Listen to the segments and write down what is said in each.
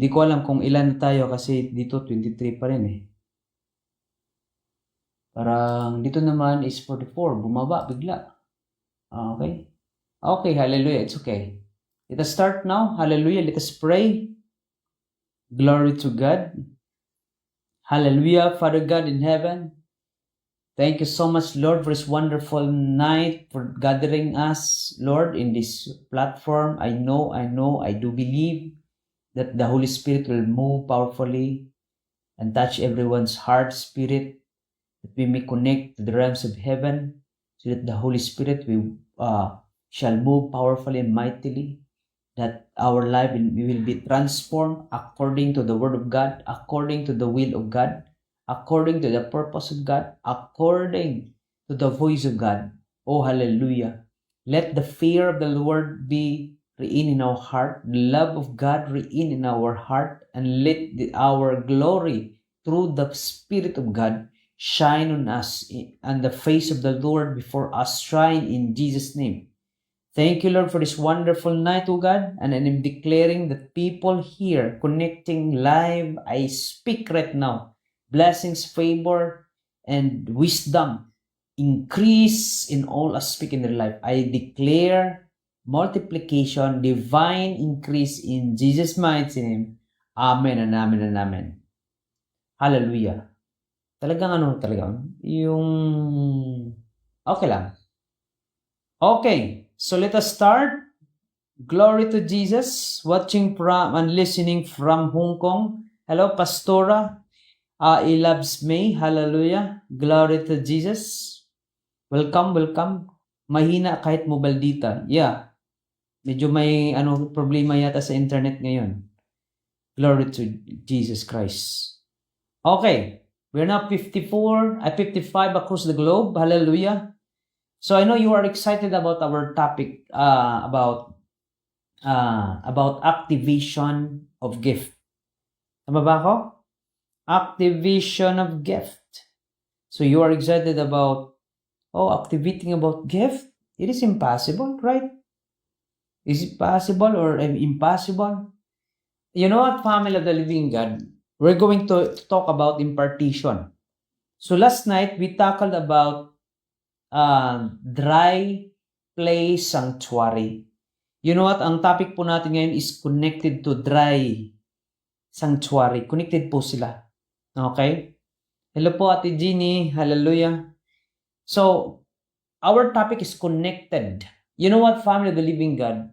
Hindi ko alam kung ilan na tayo kasi dito 23 pa rin eh. Parang dito naman is 44. Bumaba bigla. Okay. Okay, hallelujah. It's okay. Let us start now. Hallelujah. Let us pray. Glory to God. Hallelujah. Father God in heaven, thank you so much, Lord, for this wonderful night, for gathering us, Lord, in this platform. I know, I do believe that the Holy Spirit will move powerfully and touch everyone's heart, spirit, that we may connect to the realms of heaven, so that the Holy Spirit shall move powerfully and mightily, that our life will be transformed according to the Word of God, according to the will of God, according to the purpose of God, according to the voice of God. Oh, hallelujah. Let the fear of the Lord be reign in our heart, the love of God reign in our heart, and let our glory through the Spirit of God shine on us, and the face of the Lord before us shine in Jesus' name. Thank you, Lord, for this wonderful night, O God, and I'm declaring that people here connecting live, I speak right now, blessings, favor, and wisdom increase in all aspects in their life. I declare multiplication, divine increase in Jesus' mighty name. Amen and amen and amen. Hallelujah. Talagang yung okay lang. Okay, so let us start. Glory to Jesus, watching from and listening from Hong Kong. Hello, Pastora. He loves me. Hallelujah. Glory to Jesus. Welcome, welcome. Mahina kahit mobile data. Yeah. Medyo may problema yata sa internet ngayon. Glory to Jesus Christ. Okay. We're now 55 across the globe. Hallelujah. So I know you are excited about our topic about activation of gift. Tama ba ako? Activation of gift. So you are excited about activating about gift? It is impossible, right? Is it possible or impossible? You know what, family of the living God? We're going to talk about impartition. So last night we tackled about dry place sanctuary. You know what? Ang topic po natin ngayon is connected to dry sanctuary. Connected po sila. Okay? Hello po, Ate Jeannie. Hallelujah. So, our topic is connected. You know what, family of the living God?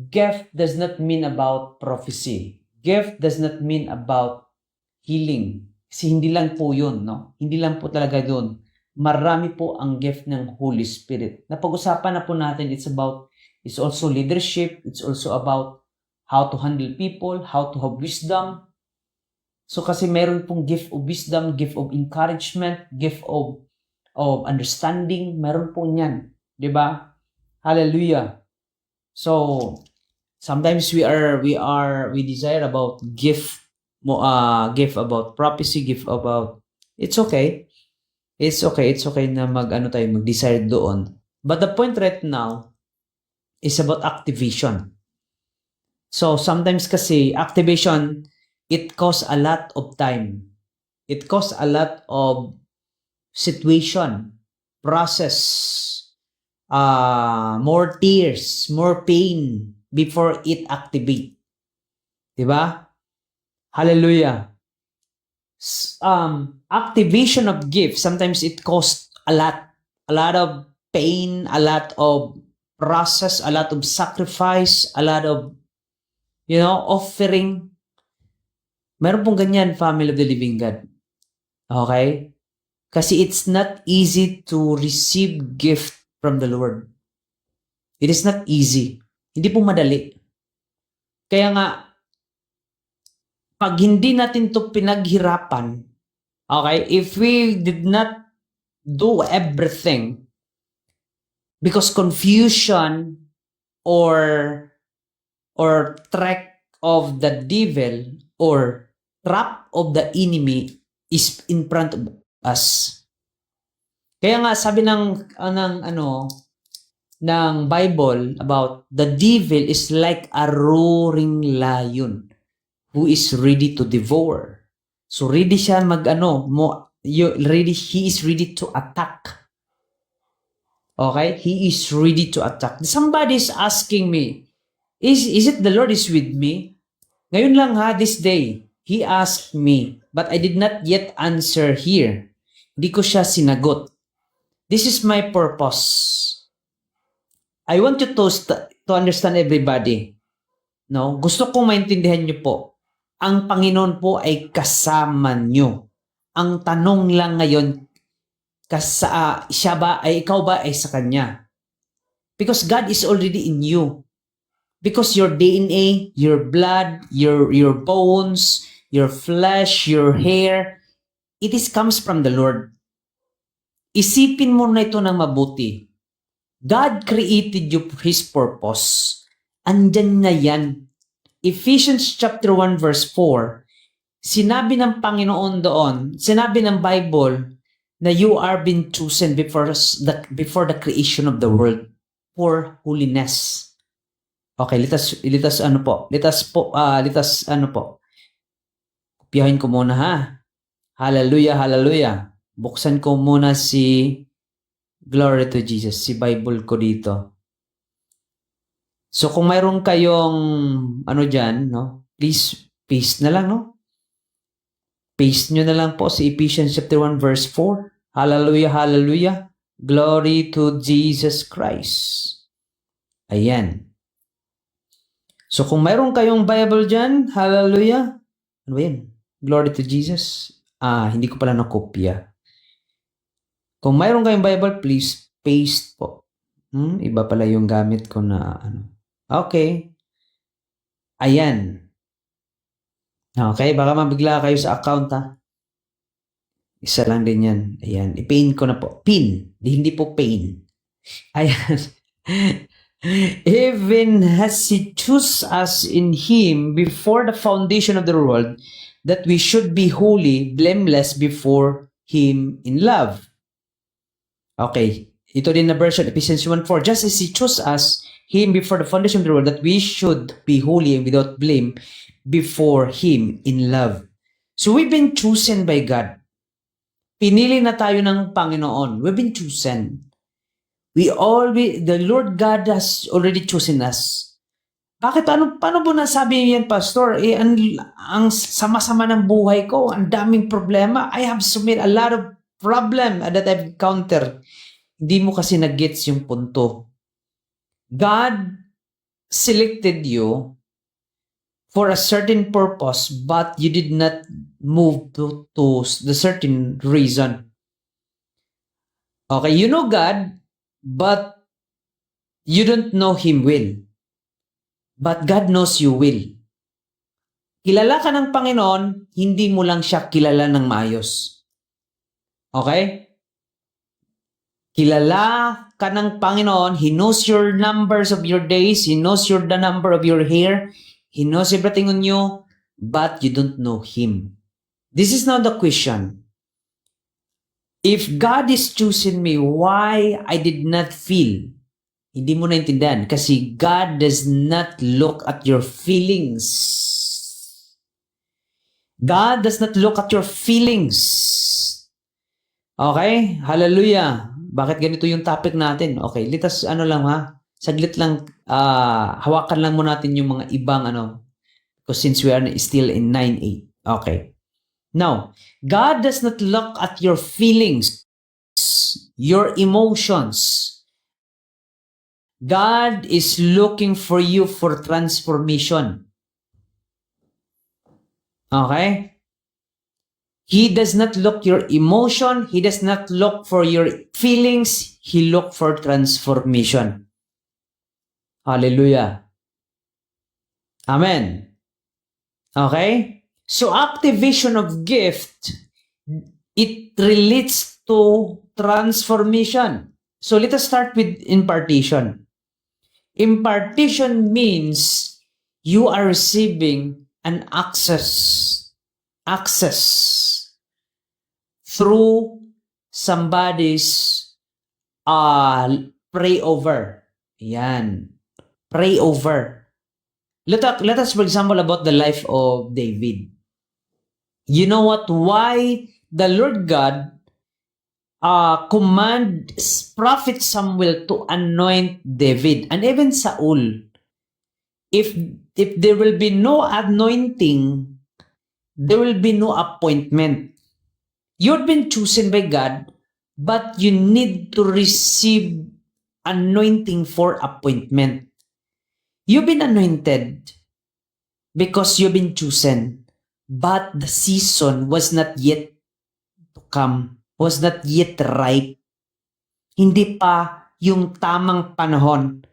Gift does not mean about prophecy. Gift does not mean about healing. Kasi hindi lang po yun, no? Hindi lang po talaga yun. Marami po ang gift ng Holy Spirit. Napag-usapan na po natin, it's also leadership, it's also about how to handle people, how to have wisdom. So kasi meron pong gift of wisdom, gift of encouragement, gift of understanding, meron po niyan, 'di ba? Hallelujah. So sometimes we desire about gift about prophecy, gift about it's okay. It's okay na mag-desire doon. But the point right now is about activation. So sometimes kasi activation, it costs a lot of time. It costs a lot of situation, process, more tears, more pain before it activate. Diba? Hallelujah. Activation of gift, sometimes it costs a lot of pain, a lot of process, a lot of sacrifice, a lot of offering. Meron pong ganyan, family of the living God. Okay? Kasi it's not easy to receive gift from the Lord. It is not easy. Hindi po madali. Kaya nga, pag hindi natin to pinaghirapan, okay, if we did not do everything because confusion or trick of the devil or trap of the enemy is in front of us. Kaya nga sabi ng Bible about the devil is like a roaring lion. who is ready to devour. So ready siya he is ready to attack. Okay? He is ready to attack. Somebody is asking me, is it the Lord is with me? Ngayon lang this day, he asked me, but I did not yet answer here. Hindi ko siya sinagot. This is my purpose. I want you to understand everybody. No? Gusto kong maintindihan niyo po. Ang Panginoon po ay kasama niyo. Ang tanong lang ngayon, ikaw ba ay sa Kanya? Because God is already in you. Because your DNA, your blood, your bones, your flesh, your hair, comes from the Lord. Isipin mo na ito ng mabuti. God created you for His purpose. Andyan na yan. Ephesians chapter 1 verse 4, sinabi ng Panginoon doon, sinabi ng Bible, na you are being chosen before the creation of the world for holiness. Okay, litas Kopyahin ko muna ha. Hallelujah, hallelujah. Buksan ko muna si Glory to Jesus, si Bible ko dito. So kung mayroon kayong diyan, no? Please paste na lang, no? Paste nyo na lang po si Ephesians chapter 1 verse 4. Hallelujah, hallelujah. Glory to Jesus Christ. Ayan. So kung mayroon kayong Bible dyan, hallelujah. Ano yan? Glory to Jesus. Hindi ko pala nakopya. Kung mayroon kayong Bible, please paste po. Iba pala yung gamit ko na Okay. Ayan. Okay, baka mabigla kayo sa account ha. Isa lang din yan. Ayan, i-pin ko na po. Pin, hindi po pain. Ayan. Even as He chose us in Him before the foundation of the world, that we should be holy, blameless before Him in love. Okay, ito din na version, Ephesians 1:4. Just as He chose us, Him before the foundation of the world, that we should be holy and without blame before Him in love. So we've been chosen by God. Pinili na tayo ng Panginoon. We've been chosen. The Lord God has already chosen us. Bakit? Paano po nasabi yan, Pastor? Ang sama-sama ng buhay ko, ang daming problema. I have a lot of problem that I've encountered. Hindi mo kasi nag-gets yung punto. God selected you for a certain purpose, but you did not move to the certain reason. Okay, you know God, but you don't know Him well. But God knows you well. Kilala ka ng Panginoon, hindi mo lang siya kilala ng maayos. Okay? Kilala ka ng Panginoon, He knows your numbers of your days, He knows the number of your hair, He knows everything on you, but you don't know Him. This is not the question. If God is choosing me, why I did not feel? Hindi mo naintindihan kasi God does not look at your feelings. God does not look at your feelings. Okay? Hallelujah. Bakit ganito yung topic natin? Okay, litas saglit lang, hawakan lang mo natin yung mga ibang because since we are still in 9:8. Okay. Now, God does not look at your feelings, your emotions. God is looking for you for transformation. Okay? He does not look your emotion. He does not look for your feelings. He look for transformation. Hallelujah. Amen. Okay? So activation of gift, it relates to transformation. So let us start with impartation. Impartation means you are receiving an access through somebody's pray over. Yan. Pray over. let us, for example, about the life of David. You know what? Why the Lord God command Prophet Samuel to anoint David and even Saul. If there will be no anointing, there will be no appointment. You've been chosen by God, but you need to receive anointing for appointment. You've been anointed because you've been chosen, but the season was not yet to come, was not yet ripe. Hindi pa yung tamang panahon.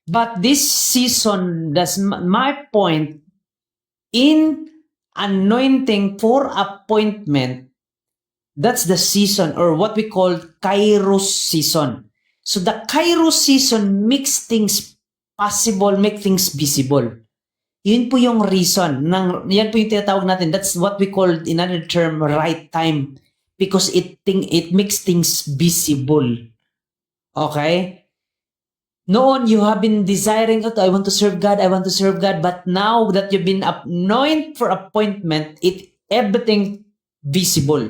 But this season, that's my point, in anointing for appointment, that's the season or what we call Kairos season. So the Kairos season makes things possible, make things visible. Yun po yung reason. Yan po yung tinatawag natin. That's what we call, in another term, right time. Because it makes things visible. Okay? Noon, you have been desiring, oh, I want to serve God, but now that you've been anointed for appointment, everything visible.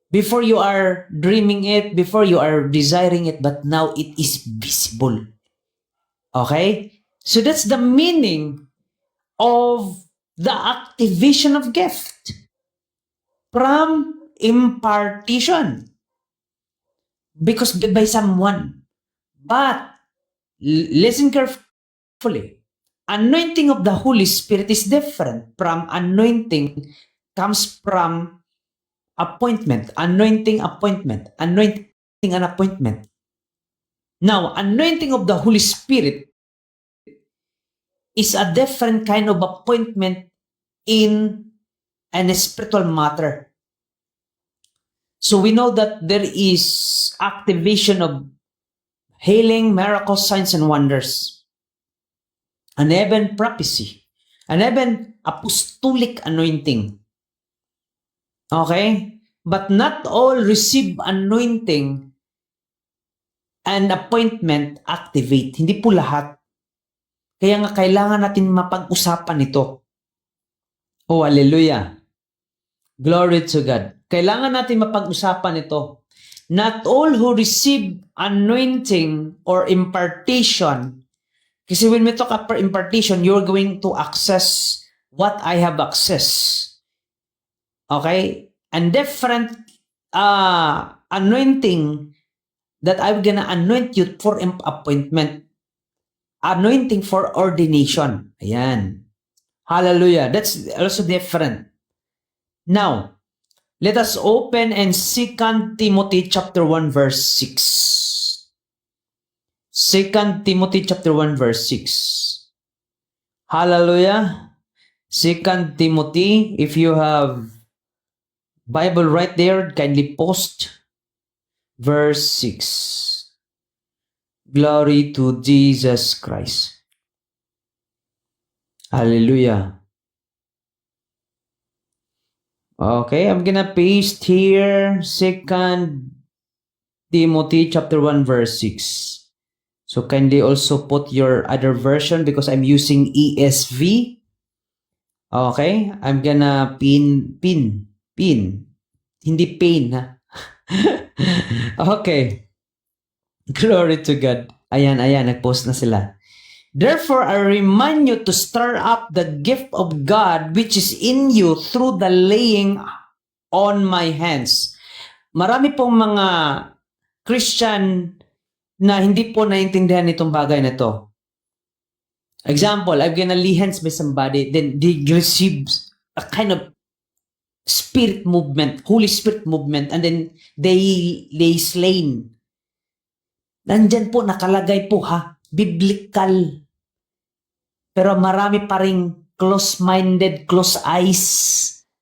Before you are dreaming it, before you are desiring it, but now it is visible. Okay? So that's the meaning of the activation of gift from impartation. Because by someone. But listen carefully. Anointing of the Holy Spirit is different from anointing comes from appointment. Anointing appointment. Anointing an appointment. Now, anointing of the Holy Spirit is a different kind of appointment in a spiritual matter. So we know that there is activation of healing, miracles, signs, and wonders. And even prophecy. And even apostolic anointing. Okay? But not all receive anointing and appointment activate. Hindi po lahat. Kaya nga kailangan natin mapag-usapan ito. Oh, hallelujah. Glory to God. Kailangan natin mapag-usapan ito. Not all who receive anointing or impartation, kasi when we talk about impartation, you're going to access what I have access. Okay? And different anointing that I'm gonna anoint you for appointment. Anointing for ordination. Ayan. Hallelujah. That's also different. Now, let us open in 2 Timothy chapter 1 verse 6. 2 Timothy chapter 1 verse 6. Hallelujah. 2 Timothy, if you have Bible right there, kindly post verse 6. Glory to Jesus Christ. Hallelujah. Okay, I'm gonna paste here 2 Timothy chapter 1 verse 6. So kindly also put your other version because I'm using ESV. Okay, I'm gonna pin. Hindi pain, ha? Okay. Glory to God. Ayan, nag-post na sila. Therefore, I remind you to stir up the gift of God which is in you through the laying on my hands. Marami pong mga Christian na hindi po naintindihan itong bagay na to. Example, I'm gonna lay hands by somebody, then they receive a kind of spirit movement, Holy Spirit movement, and then they slain. Nandyan po, nakalagay po ha, biblical. Pero marami pa ring close-minded, close eyes.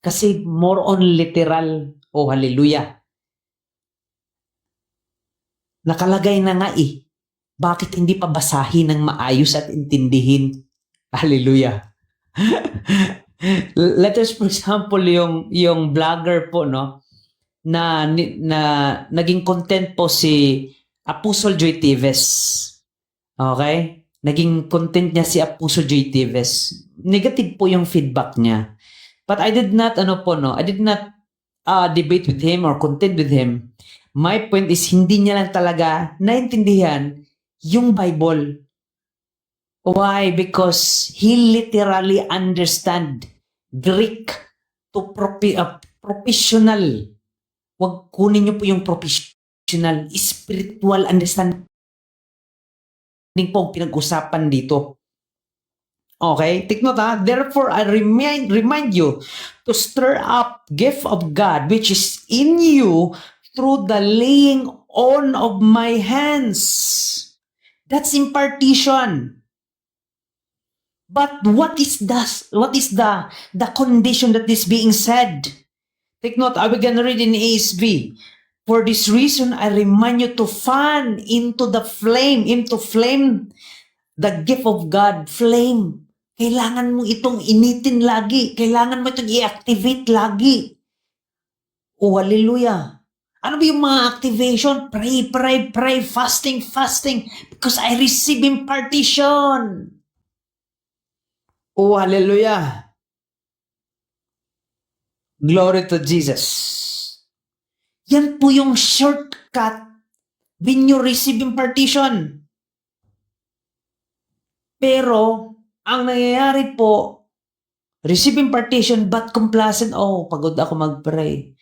Kasi more on literal. Oh, hallelujah. Nakalagay na nga eh. Bakit hindi pa basahin ng maayos at intindihin? Hallelujah. Let us, for example, yung vlogger po, no? Na naging content po si Apostle Joy Tives. Okay? naging content niya si Apuso J. Tives. Negative po yung feedback niya. But I did not, I did not debate with him or contend with him. My point is, hindi niya lang talaga naintindihan yung Bible. Why? Because he literally understand Greek to professional. Huwag kunin niyo po yung professional. Spiritual understanding po pinag-usapan dito. Okay? Take note ha. Therefore, I remind you to stir up gift of God which is in you through the laying on of my hands. That's impartition. But what is the condition that is being said? Take note, I will gonna read in ASV. For this reason, I remind you to fan into flame, the gift of God, flame. Kailangan mo itong initin lagi. Kailangan mo itong i-activate lagi. Oh, hallelujah. Ano ba yung mga activation? Pray, fasting. Because I receive impartition. Oh, hallelujah. Glory to Jesus. Yan po yung shortcut when you receive impartition. Pero, ang nangyayari po, receive impartition but complacent. Oh, pagod ako mag-pray.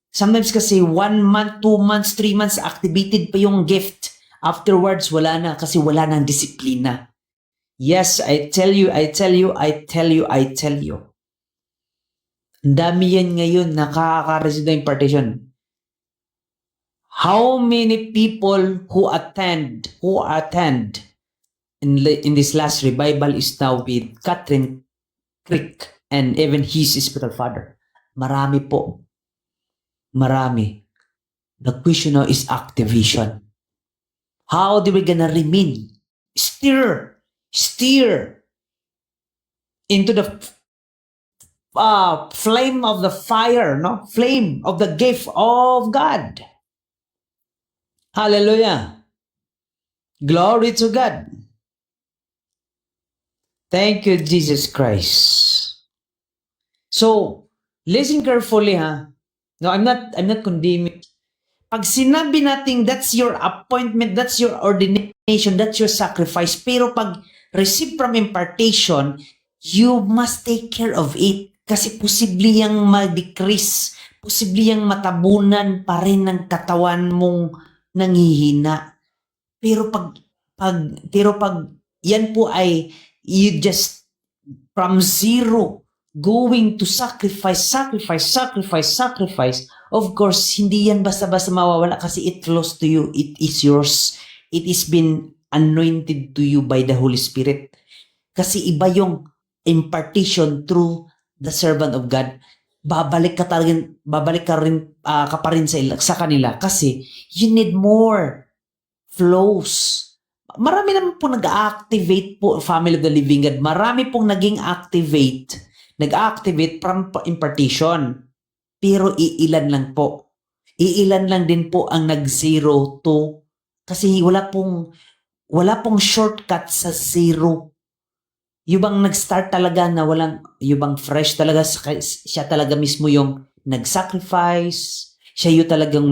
Sometimes kasi 1 month, 2 months, 3 months, activated pa yung gift. Afterwards, wala na kasi wala nang disiplina. Yes, I tell you. Ang dami yan ngayon nakaka-receive ng impartition. How many people who attend in this last revival is now with Catherine Crick and even his spiritual father? Marami po. Marami. The question now is activation. How do we gonna remain? Steer into the flame of the fire, no? Flame of the gift of God. Hallelujah. Glory to God. Thank you, Jesus Christ. So, listen carefully, ha? No, I'm not condemning. Pag sinabi natin that's your appointment, that's your ordination, that's your sacrifice, pero pag receive from impartation, you must take care of it. Kasi posible yang mag-decrease, posible yang matabunan pa rin ng katawan mong nanghihina. Pero pag yan po ay you just from zero going to sacrifice. Of course, hindi yan basta-basta mawawala kasi it flows to you. It is yours. It is been anointed to you by the Holy Spirit. Kasi iba yung impartition through the servant of God. Babalik ka pa rin sa kanila kasi you need more flows. Marami naman po nag-activate po, Family of the Living God. Marami pong nag-activate from impartition. Pero iilan lang po. Iilan lang din po ang nag-zero to. Kasi wala pong shortcut sa zero. Yung bang nag-start talaga na yung bang fresh talaga, siya talaga mismo yung nag-sacrifice. Siya yung talagang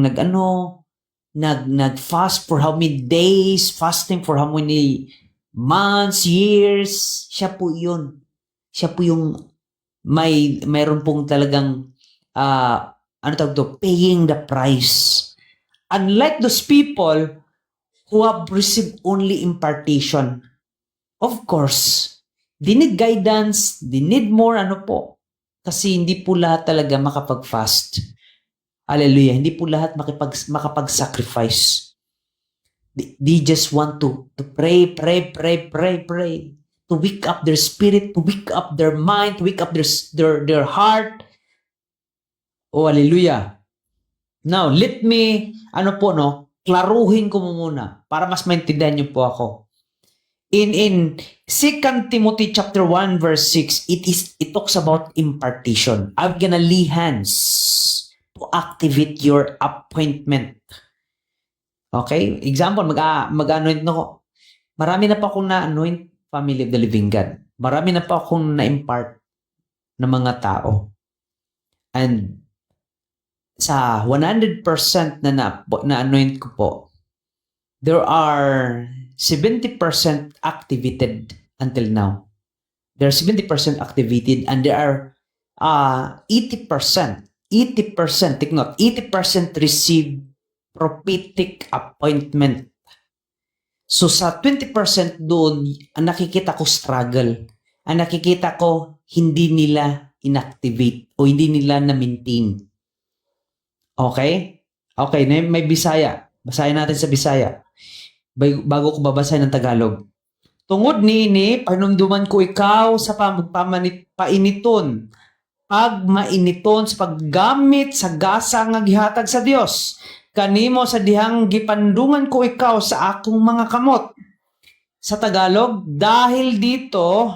nag-fast for how many days, fasting for how many months, years. Siya po yun. Siya po yung mayroon pong talagang paying the price. Unlike those people who have received only impartation. Of course, they need guidance, they need more kasi hindi po lahat talaga makapag-fast. Hallelujah. Hindi po lahat makapag-sacrifice. They just want to pray. To wake up their spirit, to wake up their mind, to wake up their heart. Oh, hallelujah. Now, let me, klaruhin ko muna para mas maintindihan niyo po ako. In 2 Timothy chapter 1 verse 6, it talks about impartition. I'm gonna lay hands to activate your appointment. Okay? Example, mag-anoint na ko. Marami na pa akong na-anoint, family of the living God. Marami na pa akong na-impart ng mga tao. And sa 100% na-anoint ko po, there are 70% activated until now. There are 70% activated and there are 80%, take note, 80% receive prophetic appointment. So sa 20% doon, ang nakikita ko struggle. Ang nakikita ko hindi nila inactivate o hindi nila na-maintain. Okay? Okay, may Bisaya. Basahin natin sa Bisaya. Bago ko babasahin ng Tagalog. Tungod niini, panumduman ko ikaw sa painiton. Mainiton sa paggamit sa gasa nga gihatag sa Dios. Kanimo sa dihang gipandungan ko ikaw sa akong mga kamot. Sa Tagalog, dahil dito,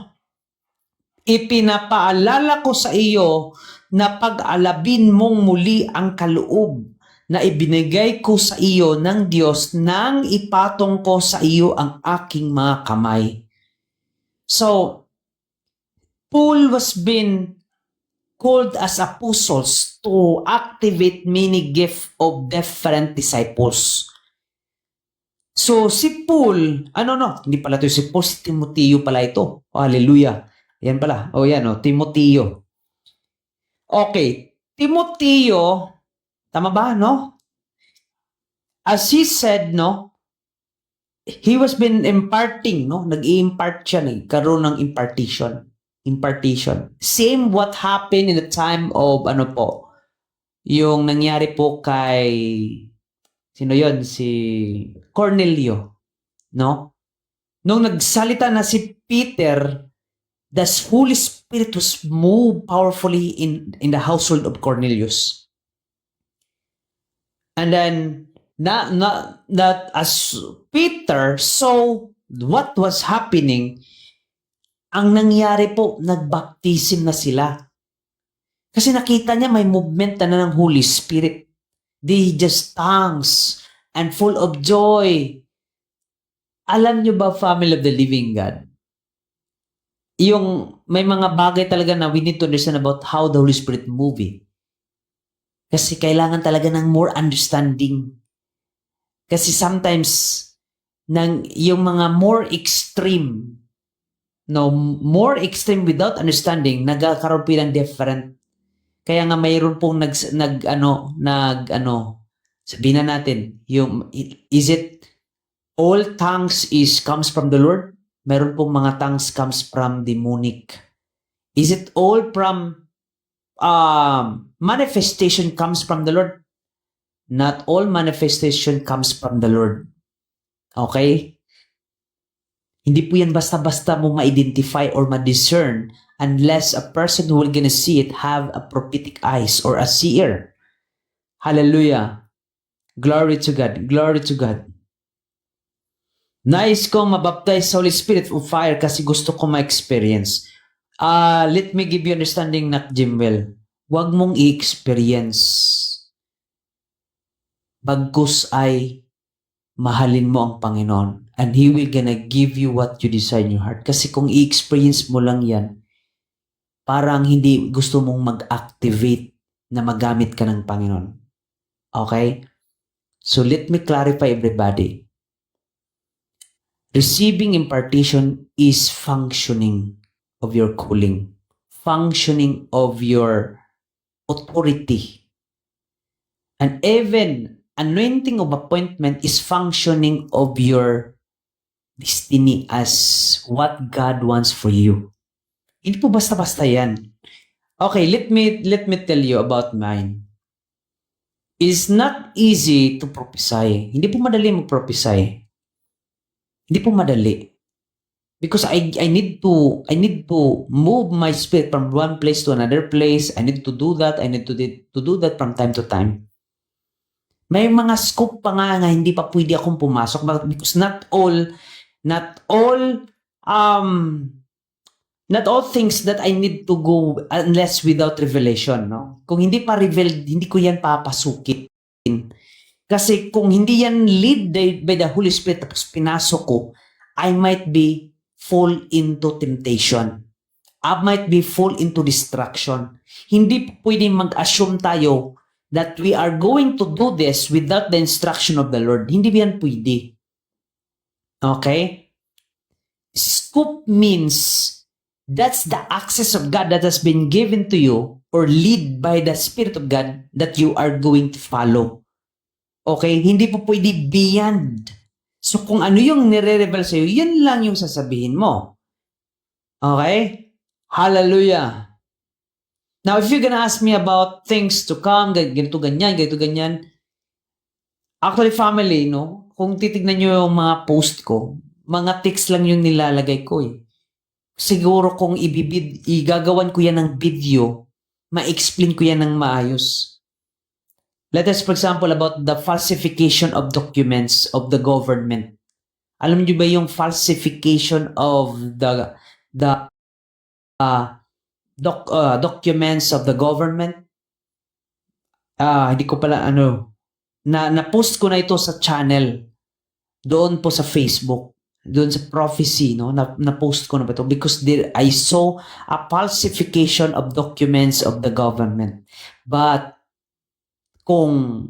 ipinapaalala ko sa iyo na pag-alabin mong muli ang kaloob na ibinigay ko sa iyo ng Diyos nang ipatong ko sa iyo ang aking mga kamay. So, Paul was been called as apostles to activate many gifts of different disciples. So, si Paul, hindi pala ito si Paul, si Timoteo pala ito. Oh, hallelujah. Yan pala. Oh, yan, Timoteo. Okay, Timoteo, tama ba, no? As he said, no, he was been imparting, no? Nag-i-impart siya, nagkaroon ng impartation. Same what happened in the time of, yung nangyari po kay, sino yon? Si Cornelio, no? Nung nagsalita na si Peter, the Holy Spirit was moved powerfully in the household of Cornelius. And then, that as Peter saw what was happening, ang nangyari po, nagbaptism na sila. Kasi nakita niya may movement na ng Holy Spirit. They just tongues and full of joy. Alam niyo ba, family of the living God, yung may mga bagay talaga na we need to understand about how the Holy Spirit moving. Kasi kailangan talaga ng more understanding. Kasi sometimes, yung mga more extreme without understanding, nagkakaroon pilang different. Kaya nga mayroon pong sabihin na natin, is it all tongues comes from the Lord? Meron pong mga tongues comes from demonic. Is it all from manifestation comes from the Lord? Not all manifestation comes from the Lord. Okay? Hindi po yan basta-basta mo ma-identify or ma-discern unless a person who will gonna see it have a prophetic eyes or a seer. Hallelujah. Glory to God. Glory to God. Nais ko mabaptize sa Holy Spirit of fire kasi gusto ko ma-experience. Let me give you understanding, Nak Jimwell. Huwag mong i-experience. Bagkus ay mahalin mo ang Panginoon and He will gonna give you what you desire in your heart. Kasi kung i-experience mo lang yan, parang hindi gusto mong mag-activate na magamit ka ng Panginoon. Okay? So let me clarify everybody. Receiving impartation is functioning of your calling, functioning of your authority. And even anointing of appointment is functioning of your destiny as what God wants for you. Hindi po basta-basta yan. Okay, let me tell you about mine. It's not easy to prophesy. Hindi po madali mag-prophesy. Hindi po madali. Because I need to move my spirit from one place to another place. I need to do that. I need to do that from time to time. May mga scope pa nga hindi pa pwede akong pumasok because not all things that I need to go unless without revelation, no? Kung hindi pa revealed, hindi ko yan papasukin. Kasi kung hindi yan lead by the Holy Spirit tapos pinasok ko, I might be fall into temptation. I might be fall into distraction. Hindi pwedeng mag-assume tayo that we are going to do this without the instruction of the Lord. Hindi yan pwede. Okay? Scoop means that's the access of God that has been given to you or lead by the Spirit of God that you are going to follow. Okay? Hindi po pwede beyond. So kung ano yung nire-reveal sa'yo, yun lang yung sasabihin mo. Okay? Hallelujah. Now, if you're gonna ask me about things to come, ganito, ganyan, actually, family, no? Kung titignan nyo yung mga post ko, mga text lang yung nilalagay ko eh. Siguro kung igagawan ko yan ng video, ma-explain ko yan ng maayos. Let us, for example, about the falsification of documents of the government. Alam niyo ba yung falsification of the documents of the government? Hindi ko pala na-post ko na ito sa channel doon po sa Facebook, doon sa prophecy, no? Na-post ko na ba ito because I saw a falsification of documents of the government. But kung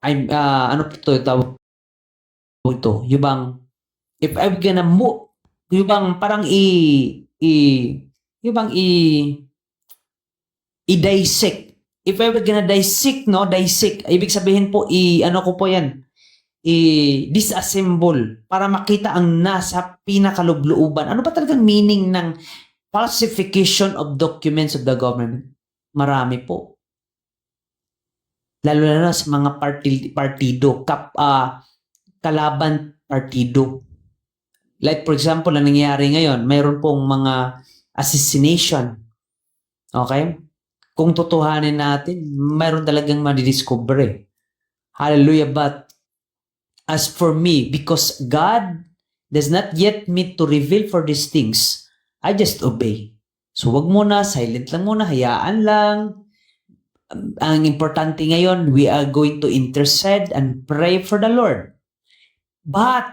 ano po ito tawag ito, yung bang if I'm gonna move, yung bang parang i-dissect. If ever gonna dissect, no? Dissect. Ibig sabihin po, ano ko po yan? I-disassemble para makita ang nasa pinakalooban. Ano ba talagang meaning ng falsification of documents of the government? Marami po. Lalo na sa mga partido, kalaban partido. Like for example, ang nangyayari ngayon, mayroon pong mga assassination. Okay? Kung tutuhanin natin, mayroon talagang madidiscover eh. Hallelujah. But as for me, because God does not yet meet to reveal for these things, I just obey. So wag muna, silent lang muna, hayaan lang. Ang importante ngayon, we are going to intercede and pray for the Lord. But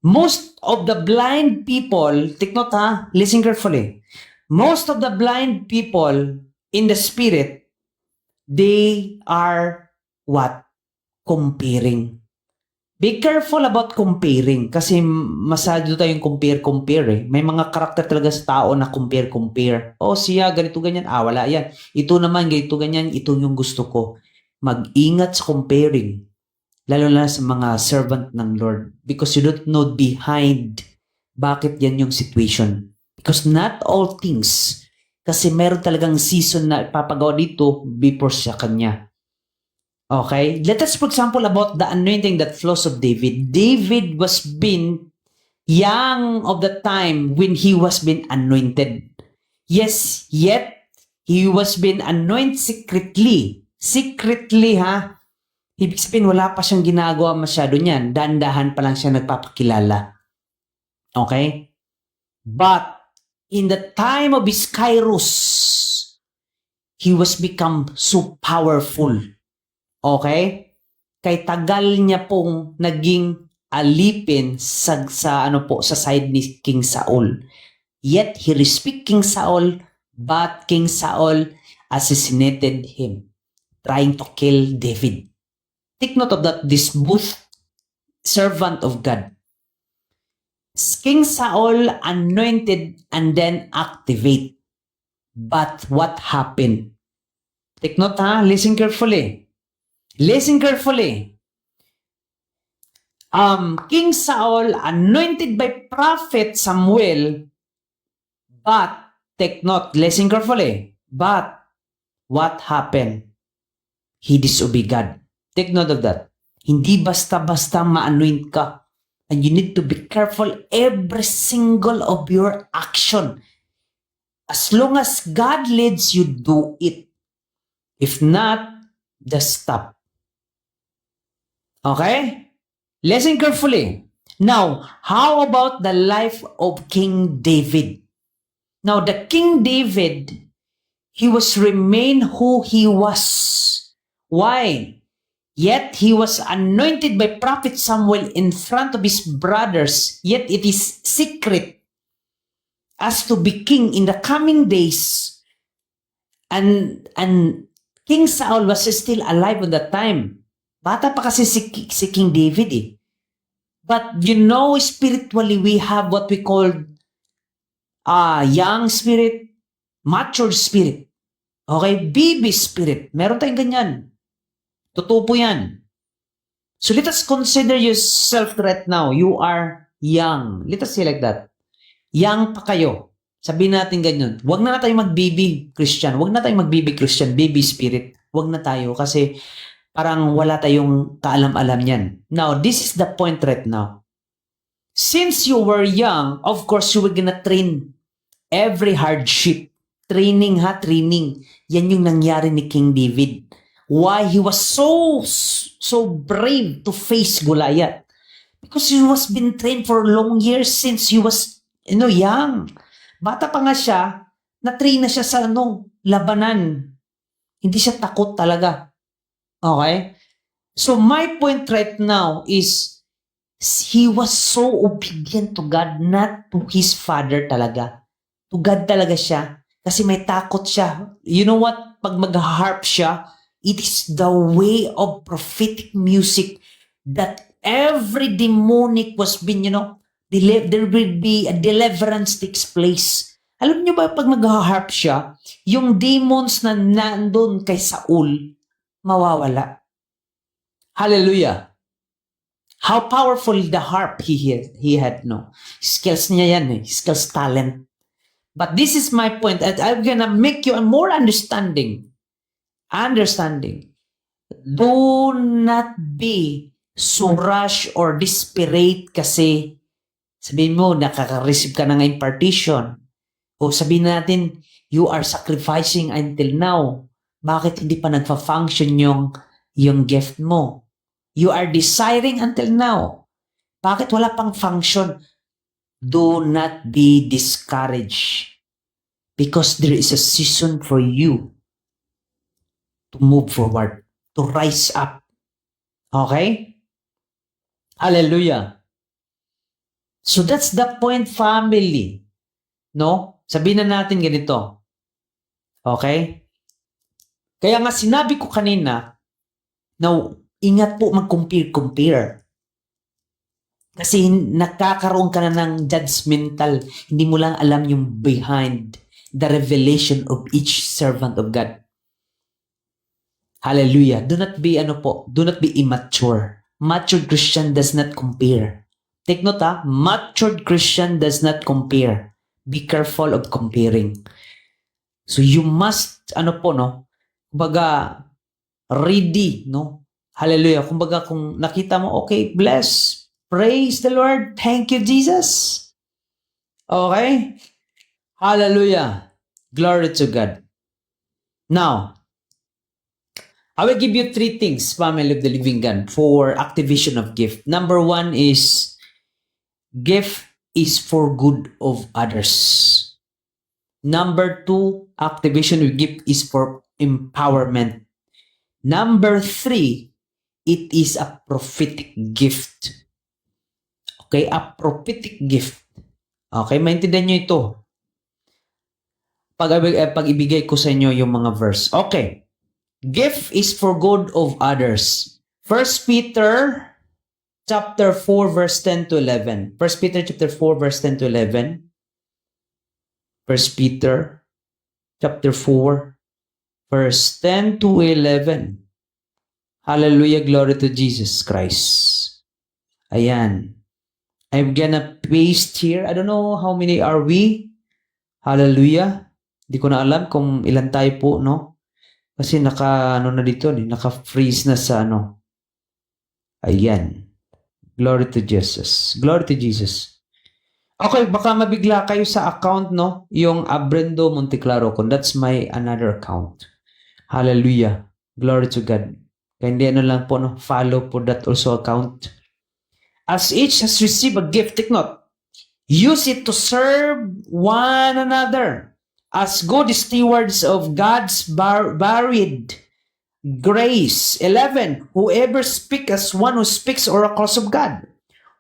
most of the blind people, take note ha, listen carefully. Most of the blind people in the spirit, they are what? Comparing. Be careful about comparing kasi masyado tayong compare eh. May mga karakter talaga sa tao na compare. Oh, siya, ganito, ganyan. Wala yan. Ito naman, ganito, ganyan. Ito yung gusto ko. Mag-ingat sa comparing. Lalo na sa mga servant ng Lord. Because you don't know behind bakit yan yung situation. Because not all things, kasi meron talagang season na ipapagawa dito before sa kanya. Okay? Let us, for example, about the anointing that flows of David. David was been young of the time when he was been anointed. Yes, yet he was been anointed secretly. Secretly, ha? Ibig sabihin, wala pa siyang ginagawa masyado niyan. Dandahan pa lang siya nagpapakilala. Okay? But, in the time of his Kairos, he was become so powerful. Okay? Kay tagal niya pong naging alipin sa side ni King Saul. Yet he respect King Saul, but King Saul assassinated him, trying to kill David. Take note of that, this both servant of God. King Saul anointed and then activate. But what happened? Take note ha, listen carefully. Listen carefully. King Saul anointed by Prophet Samuel, but take note, listen carefully. But what happened? He disobeyed God. Take note of that. Hindi basta-basta ma-anoint ka. And you need to be careful every single of your action. As long as God leads you, do it. If not, just stop. Okay? Listen carefully. Now, how about the life of King David? Now, the King David, he was remain who he was. Why? Yet he was anointed by prophet Samuel in front of his brothers, yet it is secret as to be king in the coming days. And King Saul was still alive at that time. Bata pa kasi si King David eh. But spiritually we have what we call young spirit, mature spirit. Okay? Baby spirit. Meron tayong ganyan. Totoo po yan. So let us consider yourself right now. You are young. Let us say like that. Young pa kayo. Sabihin natin ganyan. Huwag na tayo mag-baby Christian. Huwag na tayong mag-baby Christian. Baby spirit. Huwag na tayo kasi parang wala tayong kaalam-alam yan. Now, this is the point right now. Since you were young, of course, you were gonna train every hardship. Training ha, training. Yan yung nangyari ni King David. Why he was so brave to face Goliath? Because he was been trained for long years since he was, young. Bata pa nga siya, na-train na siya sa labanan. Hindi siya takot talaga. Okay? So my point right now is, he was so obedient to God, not to his father talaga. To God talaga siya. Kasi may takot siya. You know what? Pag mag-harp siya, it is the way of prophetic music that every demonic was being, there will be a deliverance takes place. Alam niyo ba, pag mag-harp siya, yung demons na nandun kay Saul, mawawala. Hallelujah. How powerful the harp he had, no? Skills niya yan, skills, talent. But this is my point, and I'm gonna make you a more understanding. Do not be so rush or desperate kasi sabihin mo, nakaka-receive ka ng impartition. O sabihin natin, you are sacrificing until now. Bakit hindi pa nagfa-function yung gift mo? You are desiring until now. Bakit wala pang function? Do not be discouraged. Because there is a season for you to move forward, to rise up. Okay? Hallelujah. So that's the point, family. No? Sabihin na natin ganito. Okay? Kaya nga sinabi ko kanina, na ingat po mag-compare. Kasi nakakaroon ka na ng judgmental. Hindi mo lang alam yung behind the revelation of each servant of God. Hallelujah. Do not be immature. Matured Christian does not compare. Take note ha, matured Christian does not compare. Be careful of comparing. So you must, kumbaga, ready, no? Hallelujah. Kumbaga, kung nakita mo, okay, bless. Praise the Lord. Thank you, Jesus. Okay? Hallelujah. Glory to God. Now, I will give you 3 things, family of the living God, for activation of gift. Number 1 is, gift is for good of others. Number 2, activation of gift is for empowerment. Number 3, it is a prophetic gift. Okay, a prophetic gift. Okay, maintindihan nyo ito. Pag ibigay ko sa inyo yung mga verse. Okay. Gift is for good of others. 1 Peter chapter 4 verse 10 to 11. 1 Peter chapter 4 verse 10 to 11. 1 Peter chapter 4 verse 10 to 11. Hallelujah, glory to Jesus Christ. Ayan. I'm gonna paste here. I don't know how many are we. Hallelujah. Hindi ko na alam kung ilan tayo po, no? Kasi naka-freeze na sa Ayan. Glory to Jesus. Glory to Jesus. Okay, baka mabigla kayo sa account, no? Yung Abrendo Monteclaro. That's my another account. Hallelujah. Glory to God. Kaya hindi lang po, no? Follow po that also account. As each has received a gift, take note. Use it to serve one another as good stewards of God's varied grace. 11, whoever speaks as one who speaks oracles of God.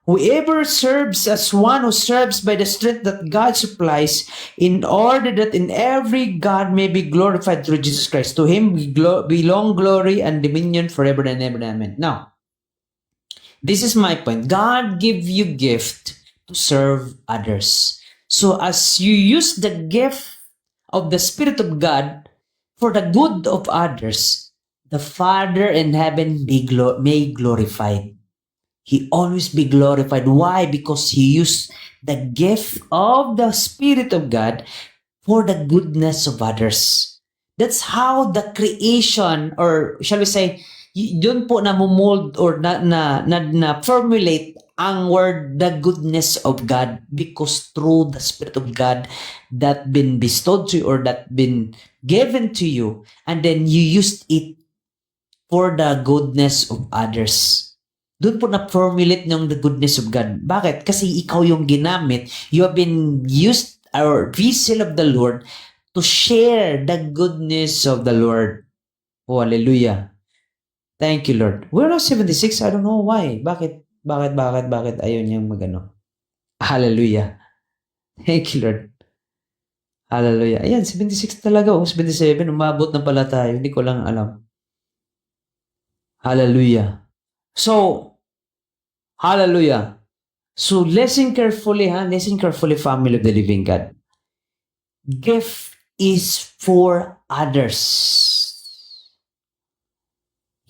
Whoever serves as one who serves by the strength that God supplies, in order that in every God may be glorified through Jesus Christ. To him belong glory and dominion forever and ever. Amen. Now, this is my point. God give you gift to serve others. So as you use the gift of the Spirit of God for the good of others, the Father in heaven may glorified. He always be glorified. Why? Because he used the gift of the Spirit of God for the goodness of others. That's how the creation, or shall we say, yun po na mold or na formulate ang word, the goodness of God, because through the Spirit of God that been bestowed to you or that been given to you, and then you used it for the goodness of others. Doon po na-formulate ng the goodness of God. Bakit? Kasi ikaw yung ginamit. You have been used or vessel of the Lord to share the goodness of the Lord. Oh, hallelujah. Thank you, Lord. We're now 76. I don't know why. Bakit ayaw niyang magano? Hallelujah. Thank you, Lord. Hallelujah. Ayan, 76 talaga. 77. Umabot na pala tayo. Hindi ko lang alam. Hallelujah. So, hallelujah. So, listen carefully, Listen carefully, family of the living God. Gift is for others.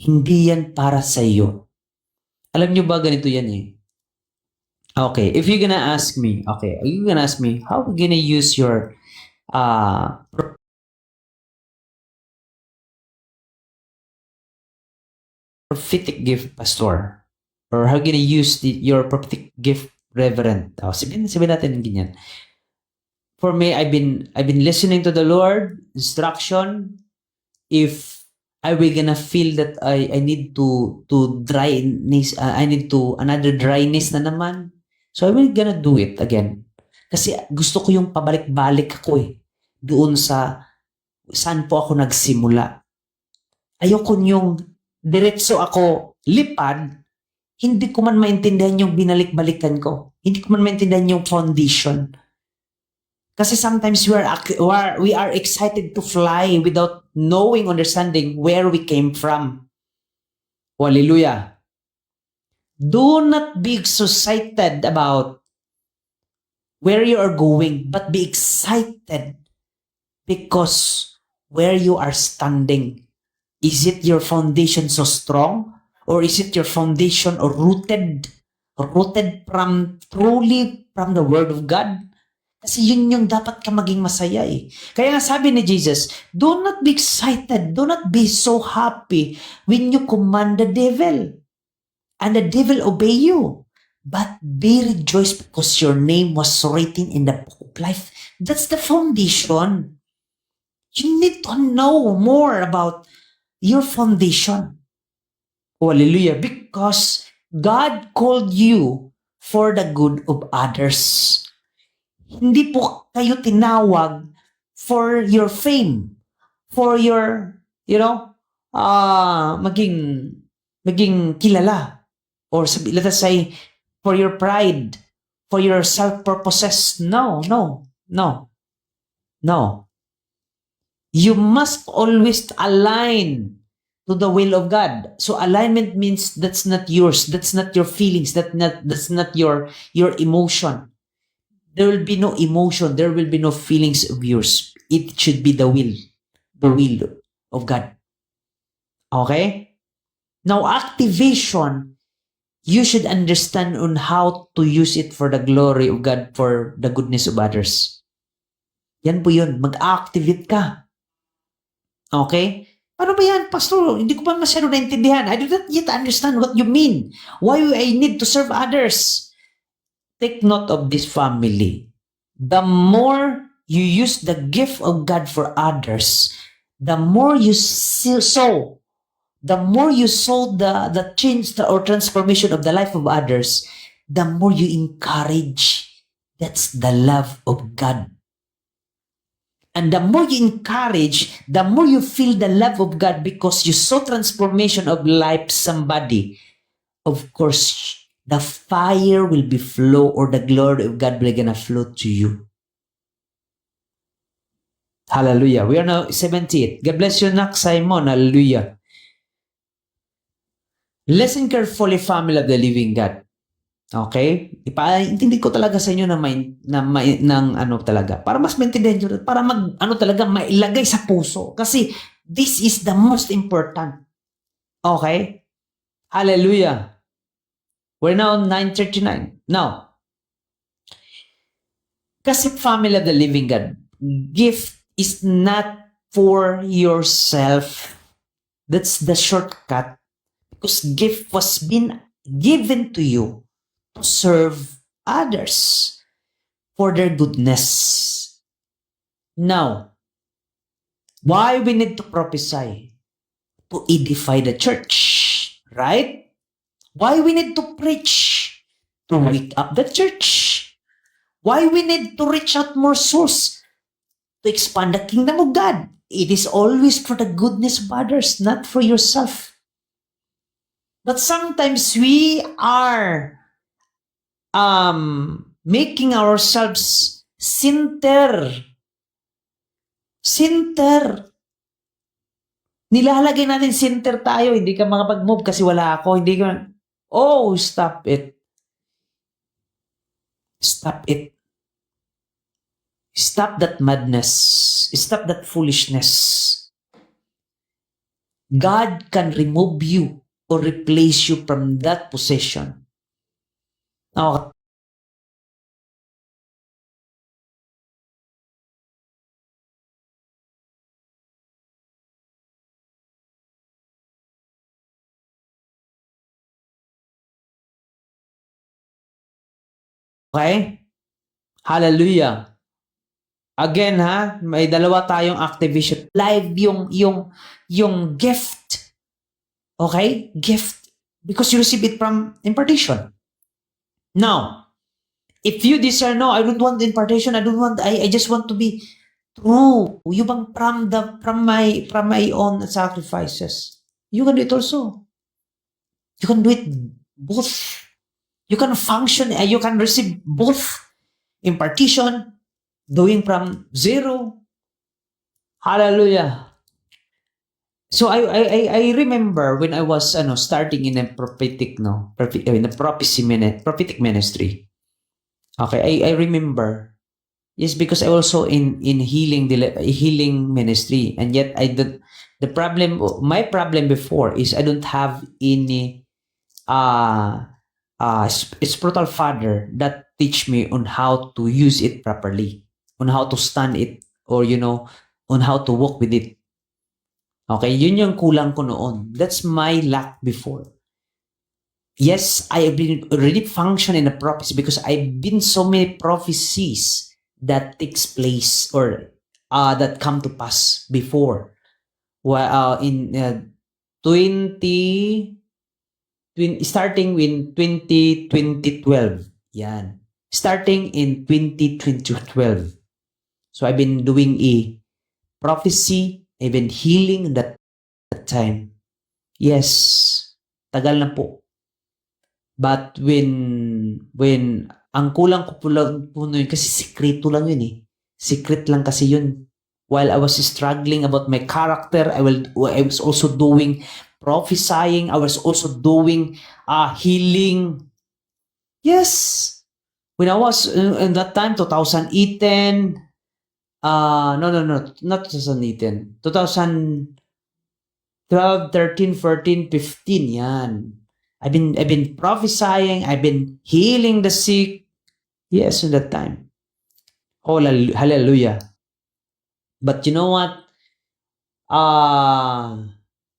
Hindi yan para sa iyo. Alam niyo ba ganito yan eh? Okay, if you're gonna ask me, how are you gonna use your prophetic gift, pastor? Or how are you gonna use your prophetic gift, reverend? Sabihin natin ganyan. For me, I've been listening to the Lord instruction. If I will gonna feel that I need to dryness, I need to another dryness na naman. So I will gonna do it again. Kasi gusto ko yung pabalik-balik ako doon sa saan po ako nagsimula. Ayoko yung diretso ako lipad, hindi ko man maintindihan yung binalik-balikan ko. Hindi ko man maintindihan yung foundation. Kasi sometimes we are excited to fly without knowing, understanding where we came from. Hallelujah. Do not be so excited about where you are going, but be excited because where you are standing. Is it your foundation so strong? Or is it your foundation or rooted from truly from the Word of God? Kasi yun yung dapat ka maging masaya eh. Kaya nga sabi ni Jesus, do not be excited, do not be so happy when you command the devil and the devil obey you. But be rejoiced because your name was written in the book of life. That's the foundation. You need to know more about your foundation. Hallelujah. Because God called you for the good of others. Hindi po kayo tinawag for your fame, for your, maging kilala. Or let us say, for your pride, for your self-purposes. No. You must always align to the will of God. So alignment means that's not yours, that's not your feelings, that's not your emotion. There will be no emotion, there will be no feelings of yours. It should be the will of God. Okay? Now, activation, you should understand on how to use it for the glory of God, for the goodness of others. Yan po yun. Mag-activate ka. Okay? Paano ba yan, Pastor? Hindi ko pa masyado naintindihan. I do not yet understand what you mean. Why I need to serve others? Take note of this, family. The more you use the gift of God for others, the more you sow, the change or transformation of the life of others, the more you encourage. That's the love of God. And the more you encourage, the more you feel the love of God because you saw transformation of life somebody. Of course, the fire will be flow or the glory of God will gonna flow to you. Hallelujah. We are now 78. God bless you, Nak Simon. Hallelujah. Listen carefully, family of the living God. Okay? Ipaintindi ko talaga sa inyo ng ano talaga. Para mas maintindihan nyo, para ano talaga, mailagay sa puso. Kasi this is the most important. Okay? Hallelujah. We're now on 9:39. Now, kasi family of the living God, gift is not for yourself. That's the shortcut. Because gift was been given to you to serve others for their goodness. Now, why we need to prophesy? To edify the church, right? Why we need to preach? To wake up the church. Why we need to reach out more souls? To expand the kingdom of God. It is always for the goodness of others, not for yourself. But sometimes we are making ourselves center. Nilalagay natin center tayo, hindi ka makapag-move kasi wala ako, hindi ka... Oh, stop it. Stop it. Stop that madness. Stop that foolishness. God can remove you or replace you from that position. Okay. Okay? Hallelujah. Again ha, may dalawa tayong activation. Live yung gift. Okay? Gift. Because you receive it from impartation. Now, if you discern, no, I don't want impartation, I just want to be true. Yung bang from my own sacrifices. You can do it also. You can do it both. You can function, you can receive both impartation, doing from zero. Hallelujah. So I remember when I was starting in a prophetic prophetic ministry. Okay, I remember. Yes, because I also in healing ministry, and yet my problem before is I don't have any spiritual father that teach me on how to use it properly, on how to stand it, or on how to walk with it. Okay, yun yung kulang ko noon. That's my lack before. Yes, I have been already function in a prophecy because I've been so many prophecies that takes place or that come to pass before. In starting in 2012. Yan. Starting in 2012. So I've been doing a prophecy, I've been healing that time. Yes, tagal na po. But when ang kulang ko po lang po yun, kasi sikreto lang yun eh. Secret lang kasi yun. While I was struggling about my character, I was also doing prophesying. I was also doing healing. Yes. When I was in that time, 2018, not 2018. 2012, 13, 14, 15, yan. I've been prophesying, I've been healing the sick. Yes, in that time. Oh, hallelujah. But you know what?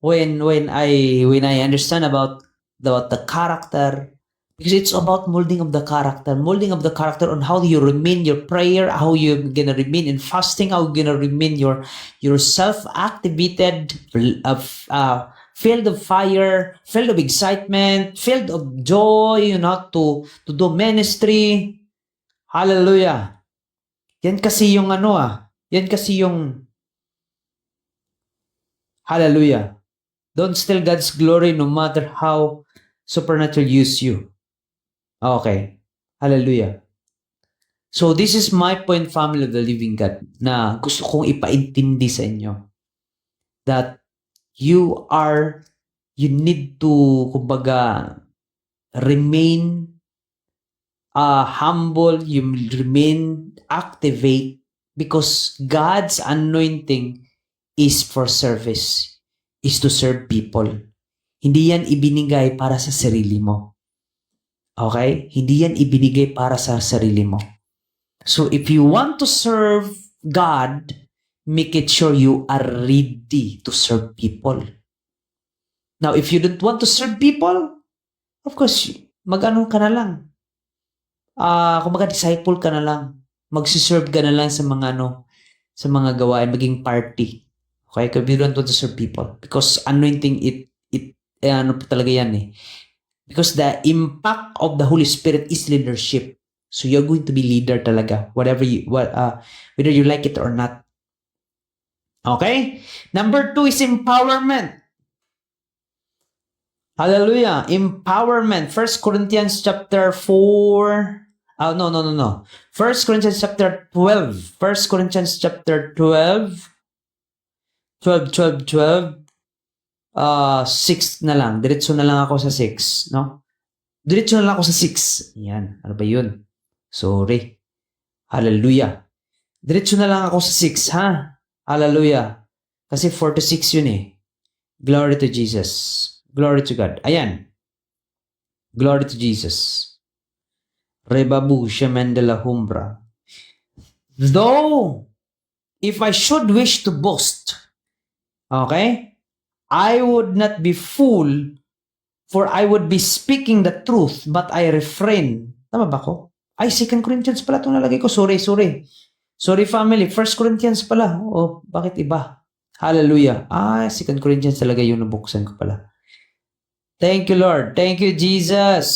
When I understand about the character, because it's about molding of the character on how you remain your prayer, how you're gonna remain in fasting, how you're gonna remain your self-activated, filled of fire, filled of excitement, filled of joy, to do ministry. Hallelujah. Yan kasi yung Yan kasi yung hallelujah. Don't steal God's glory no matter how supernatural use you. Okay. Hallelujah. So this is my point, family of the living God, na gusto kong ipaintindi sa inyo. That you need to, kumbaga, remain humble, you remain activate, because God's anointing is for service, is to serve people. Hindi yan ibinigay para sa sarili mo. Okay? Hindi yan ibinigay para sa sarili mo. So if you want to serve God, make it sure you are ready to serve people. Now, if you don't want to serve people, of course, mag-ano ka na lang. Kung disciple ka na lang. Magsiserve ka na lang sa mga sa mga gawain, maging party. Okay? Because you don't want to serve people. Because anointing, ano po talaga yan eh. Because the impact of the Holy Spirit is leadership. So you're going to be leader talaga, whether you like it or not. Okay? Number 2 is empowerment. Hallelujah. Empowerment. 1 Corinthians chapter 4. No. 1 Corinthians chapter 12. 1 Corinthians chapter 12. 12. 6 na lang. Diretso na lang ako sa 6. No? Diretso na lang ako sa 6. Yan. Ano ba yun? Sorry. Hallelujah. Diretso na lang ako sa 6, ha? Hallelujah. Kasi 4 to 6 yun eh. Glory to Jesus. Glory to God. Ayan. Glory to Jesus. Rebabu shemendela humbra. Though, if I should wish to boast, okay, I would not be fool, for I would be speaking the truth, but I refrain. Tama ba ko? Ay, 2 Corinthians pala itong nalagay ko. Sorry. Sorry, family. 1 Corinthians pala. Oh, bakit iba? Hallelujah. 2 Corinthians talaga yung nabuksan ko pala. Thank you, Lord. Thank you, Jesus.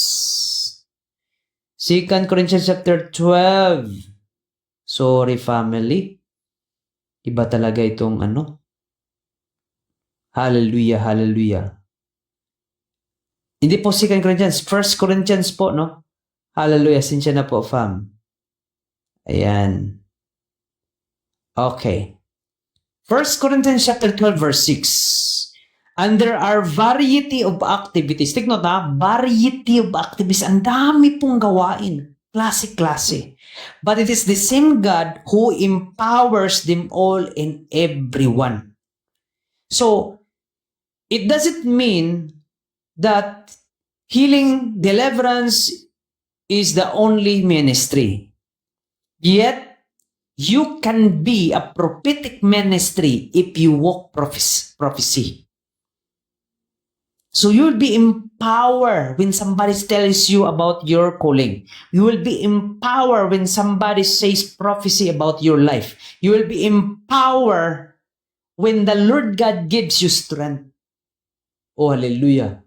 2 Corinthians chapter 12. Sorry, family. Iba talaga itong Hallelujah. Hindi po 2 Corinthians. 1 Corinthians po, no? Hallelujah. Sinsya na po, fam. Ayan. Okay. 1 Corinthians chapter 12 verse 6. And there are variety of activities. Take note na, variety of activities. Ang dami pong gawain. Klase-klase. But it is the same God who empowers them all and everyone. So, it doesn't mean that healing, deliverance is the only ministry. Yet, you can be a prophetic ministry if you walk prophecy. So you will be empowered when somebody tells you about your calling. You will be empowered when somebody says prophecy about your life. You will be empowered when the Lord God gives you strength. Oh, hallelujah.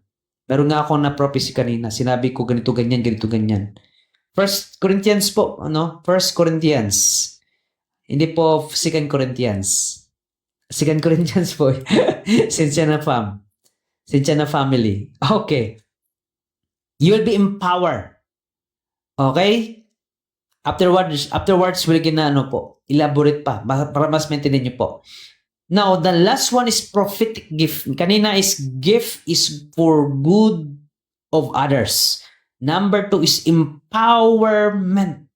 Meron nga akong na-prophecy kanina. Sinabi ko ganito, ganyan. 1 Corinthians po, 1 Corinthians. Hindi po 2 Corinthians. 2 Corinthians po. Sinsya na family. Okay. You will be empowered. Okay? Afterwards, we're gonna elaborate pa. Para mas maintindihan nyo po. Now, the last one is prophetic gift. Kanina is gift is for good of others. Number 2 is empowerment.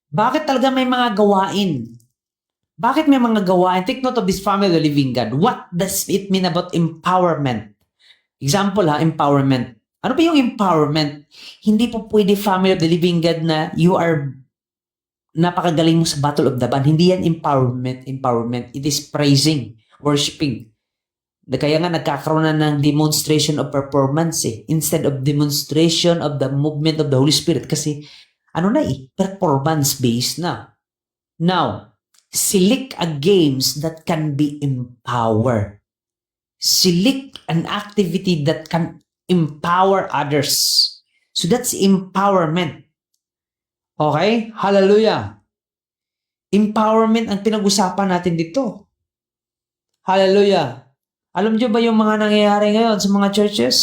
Bakit talaga may mga gawain? Bakit may mga gawain? Take note of this, family of the living God. What does it mean about empowerment? Example empowerment. Ano ba yung empowerment? Hindi po pwede, family of the living God, na you are napakagaling mo sa Battle of the Band. Hindi yan empowerment. It is praising, worshiping. Kaya nga nagkakaroon na ng demonstration of performance instead of demonstration of the movement of the Holy Spirit. Kasi performance-based na. Now, select a games that can be empowered. Select an activity that can empower others. So that's empowerment. Okay? Hallelujah. Empowerment ang pinag-usapan natin dito. Hallelujah. Alam niyo ba yung mga nangyayari ngayon sa mga churches?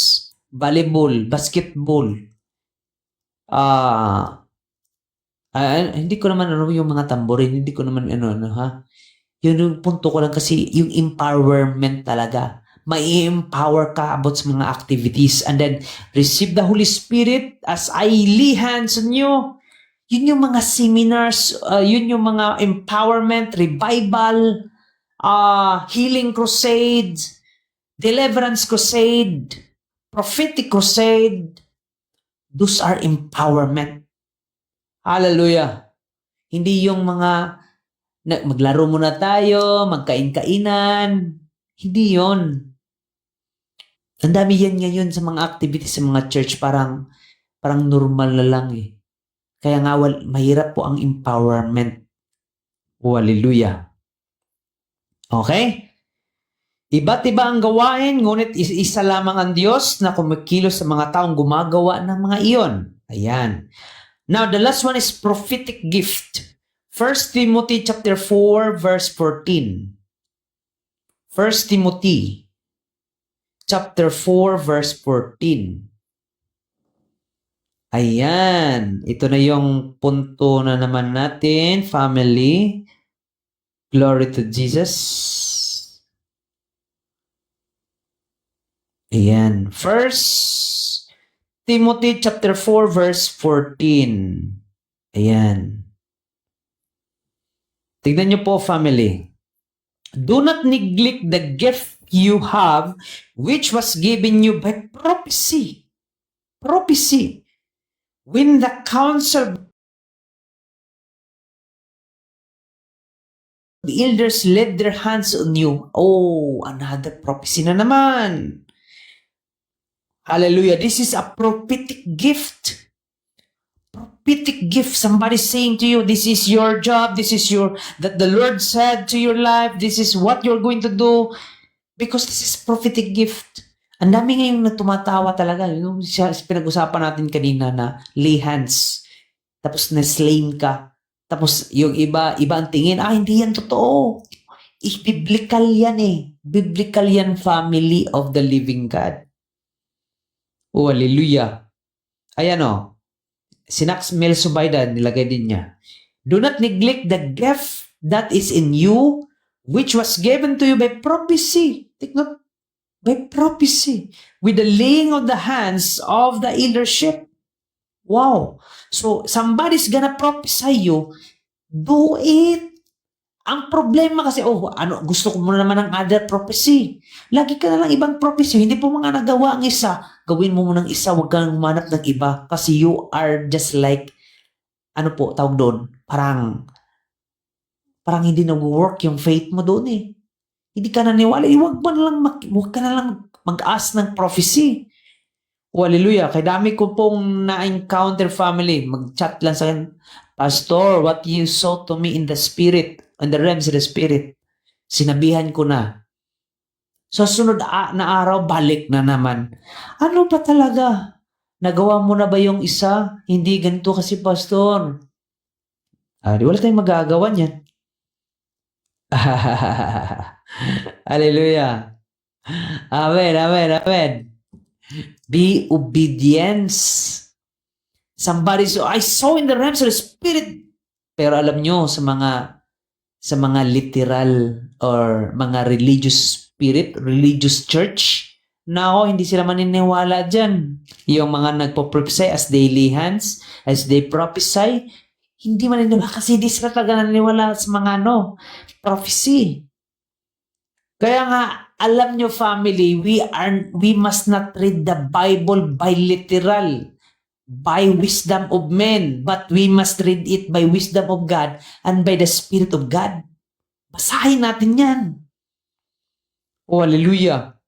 Volleyball, basketball. Hindi ko naman ano yung mga tamborin, hindi ko naman ano ha. Yun yung punto ko lang kasi yung empowerment talaga. Mai-empower ka about sa mga activities and then receive the Holy Spirit as I lay hands on you. Yun yung mga seminars, yun yung mga empowerment, revival, healing crusade, deliverance crusade, prophetic crusade. Those are empowerment. Hallelujah. Hindi yung mga maglaro muna tayo, magkain-kainan. Hindi yon. Ang dami yan ngayon sa mga activities sa mga church, parang normal na lang eh. Kaya nga mahirap po ang empowerment. Hallelujah. Okay? Iba't iba ang gawain, ngunit isa lamang ang Diyos na kumikilos sa mga taong gumagawa ng mga iyon. Ayan. Now, the last one is prophetic gift. 1 Timothy chapter 4, verse 14. 1 Timothy chapter 4, verse 14. Ayan. Ito na yung punto na naman natin, family. Glory to Jesus. Ayan. 1 Timothy chapter 4, verse 14. Ayan. Tignan niyo po, family. Do not neglect the gift you have, which was given you by prophecy. Prophecy. When the council of the elders laid their hands on you. Oh, another prophecy na naman. Hallelujah. This is a prophetic gift. Prophetic gift. Somebody saying to you, this is your job. This is that the Lord said to your life. This is what you're going to do. Because this is prophetic gift. Ang dami ngayong tumatawa talaga. Yung pinag-usapan natin kanina na lay hands. Tapos na-slain ka. Tapos yung iba ang tingin, hindi yan totoo. Biblical yan eh. Biblical yan, family of the living God. Oh, hallelujah. Ayan o. Sinax Mel Subayda, nilagay din niya. Do not neglect the gift that is in you, which was given to you by prophecy. Take note, by prophecy. With the laying of the hands of the eldership. Wow. So, somebody's gonna prophesy you. Do it. Ang problema kasi, gusto ko muna naman ng other prophecy. Lagi ka na lang ibang prophecy. Hindi po mga nagawa ang isa. Gawin mo muna ng isa, huwag kang humanap ng iba. Kasi you are just like, tawag doon? Parang hindi nag-work yung faith mo doon eh. Hindi ka naniwala. Huwag ka na lang mag-ask ng prophecy. Hallelujah. Kaya dami ko pong na-encounter family. Mag-chat lang sa akin, Pastor, what you saw to me in the spirit, in the realms of the spirit, sinabihan ko na. So, sunod na araw, balik na naman. Ano ba talaga? Nagawa mo na ba yung isa? Hindi ganito kasi, Pastor. Wala tayong magagawa niyan. Hallelujah. Amen, amen, amen. Be obedience. Somebody I saw in the realms of the spirit. Pero alam nyo, sa mga literal or mga religious spirit, religious church, hindi sila maniniwala dyan. Yung mga nagpo-prophesy as they lay hands, as they prophesy, hindi maniniwala kasi hindi sila talaga naniniwala sa mga prophecy. Kaya nga, alam nyo family, we must not read the Bible by literal, by wisdom of men, but we must read it by wisdom of God and by the Spirit of God. Basahin natin yan. Oh, hallelujah.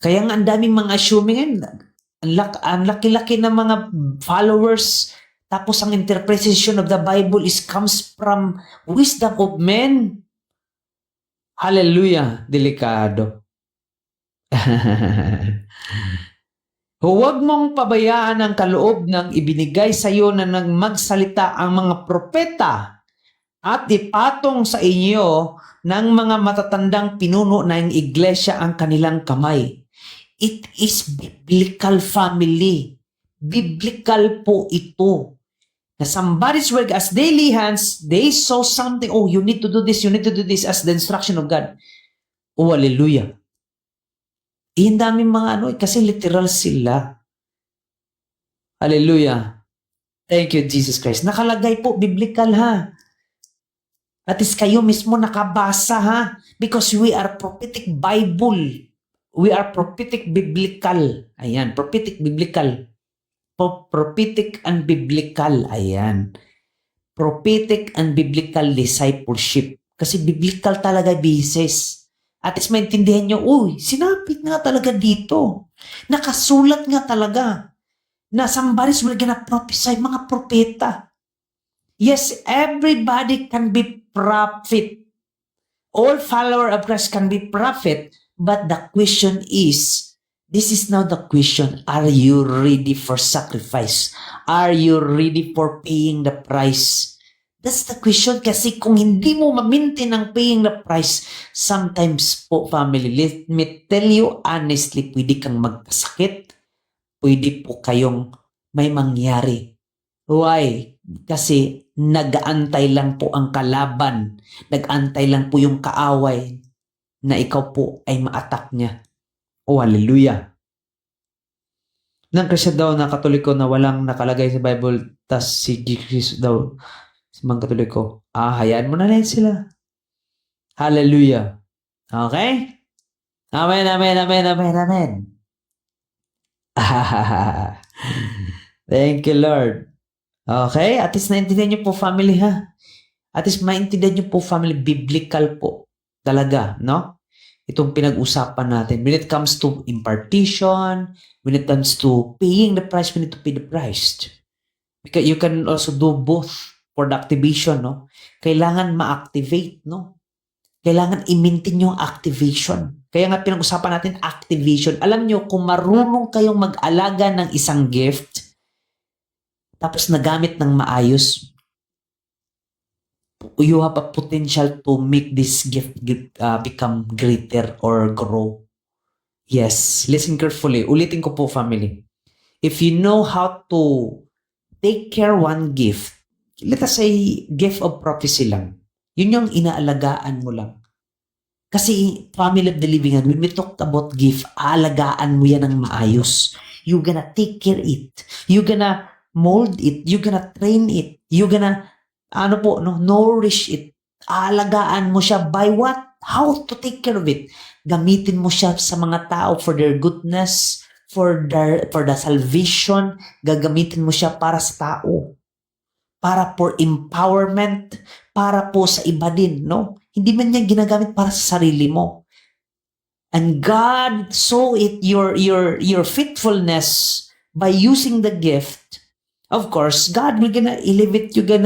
Kaya nga ang daming mga assuming, ang laki-laki ng mga followers, tapos ang interpretation of the Bible comes from wisdom of men. Hallelujah. Delikado. Huwag mong pabayaan ang kaloob ng ibinigay sa iyo na nang magsalita ang mga propeta at ipatong sa inyo ng mga matatandang pinuno ng iglesia ang kanilang kamay. It is biblical, family. Biblical po ito. Na somebody's work as daily hands, they saw something, oh, you need to do this as the instruction of God. Oh, hallelujah. Ang daming mga kasi literal sila. Hallelujah. Thank you, Jesus Christ. Nakalagay po, biblical ha. At is kayo mismo nakabasa ha. Because we are prophetic Bible. We are prophetic biblical. Ayan, prophetic biblical. Prophetic and biblical. Ayan. Prophetic and biblical discipleship. Kasi biblical talaga basis. At is maintindihan nyo, uy, sinapit nga talaga dito. Nakasulat nga talaga na somebody's will gonna prophesy, mga propeta. Yes, everybody can be prophet. All follower of Christ can be prophet. But the question is, this is now the question, are you ready for sacrifice? Are you ready for paying the price? That's the question kasi kung hindi mo ma-maintain ang paying the price, sometimes po family, let me tell you honestly, pwede kang magkasakit, pwede po kayong may mangyari. Why? Kasi nag-aantay lang po ang kalaban, nag-aantay lang po yung kaaway na ikaw po ay ma-attack niya. Oh, hallelujah. Nang Christian daw na Katoliko na walang nakalagay sa Bible, tas si Jesus daw sa mga Katoliko, hayaan mo na lang sila. Hallelujah. Okay? Amen, amen, amen, amen, amen. Thank you, Lord. Okay? At least naintindihan niyo po, family, ha? At least maintindihan niyo po, family, biblical po. Talaga, no? Itong pinag-usapan natin. When it comes to impartition, when it comes to paying the price, we need to pay the price. Because you can also do both for the activation, no? Kailangan ma-activate, no? Kailangan i-maintain yung activation. Kaya nga pinag-usapan natin activation. Alam nyo, kung marunong kayong mag-alaga ng isang gift, tapos nagamit ng maayos, you have a potential to make this gift become greater or grow. Yes, listen carefully. Ulitin ko po, family. If you know how to take care one gift, let us say, gift of prophecy lang. Yun yung inaalagaan mo lang. Kasi family of the living God, when we talked about gift, aalagaan mo yan ng maayos. You're gonna take care it. You're gonna mold it. You're gonna train it. You're gonna, nourish it. Aalagaan mo siya by what? How to take care of it? Gamitin mo siya sa mga tao for their goodness, for the salvation. Gagamitin mo siya para sa tao. Para for empowerment, para po sa iba din, no? Hindi man niya ginagamit para sa sarili mo. And God saw it, your faithfulness by using the gift. Of course, God will gonna elevate you, He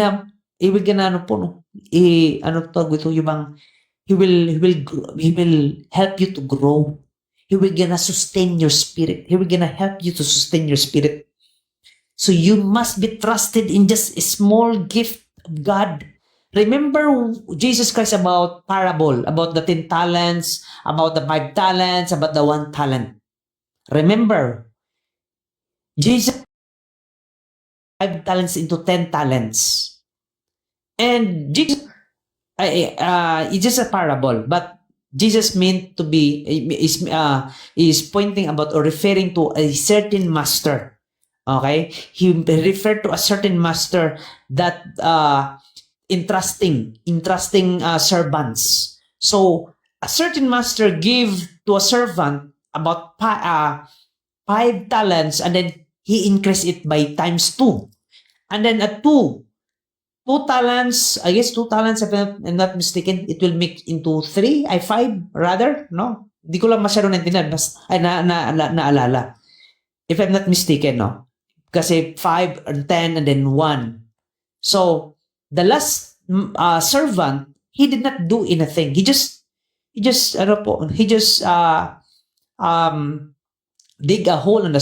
will help you to grow. He will gonna sustain your spirit. He will gonna help you to sustain your spirit. So you must be trusted in just a small gift of God. Remember Jesus Christ about parable, about the 10 talents, about the 5 talents, about the 1 talent. Remember, Jesus 5 talents into 10 talents. And Jesus, it's just a parable, but Jesus meant to be, is pointing about or referring to a certain master. Okay? He referred to a certain master that entrusting servants. So, a certain master gave to a servant about 5 talents, and then he increased it by times 2. And then at 2 talents, I guess 2 talents, if I'm not mistaken, it will make into 3, 5 rather, no? Di ko lang masyado naintindihan, naalala. If I'm not mistaken, no? Kasi 5 and 10 and then 1. So, the last servant, he did not do anything. He just dig a hole in the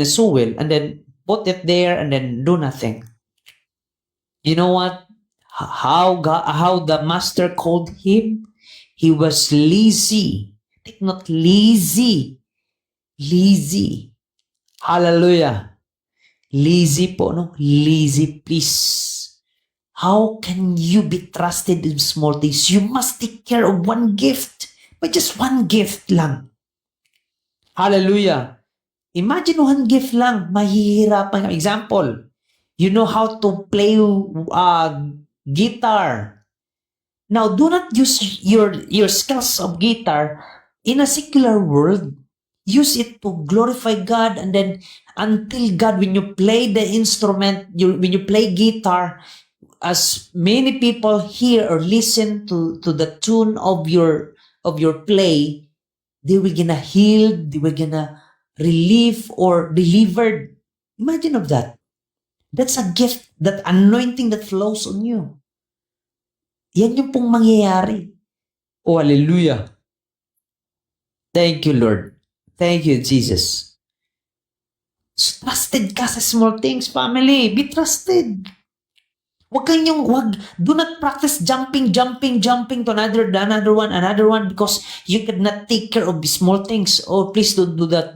soil and then put it there and then do nothing. You know what? How the master called him? He was lazy. Take not lazy. Lazy. Hallelujah. Lazy po, no? Lazy, please. How can you be trusted in small things? You must take care of one gift. But just one gift lang. Hallelujah. Imagine one gift lang. Mahihirapan ka. Example, you know how to play guitar. Now, do not use your skills of guitar in a secular world. Use it to glorify God, and then until God, when you play the instrument, when you play guitar, as many people hear or listen to the tune of your play, they will gonna healed, they will gonna relieve or delivered. Imagine of that. That's a gift, that anointing that flows on you. Yan yung pong mangyayari. Oh, hallelujah. Thank you, Lord. Thank you, Jesus. So, trusted ka sa small things, family. Be trusted. Do not practice jumping to another one because you cannot take care of the small things. Oh, please don't do that.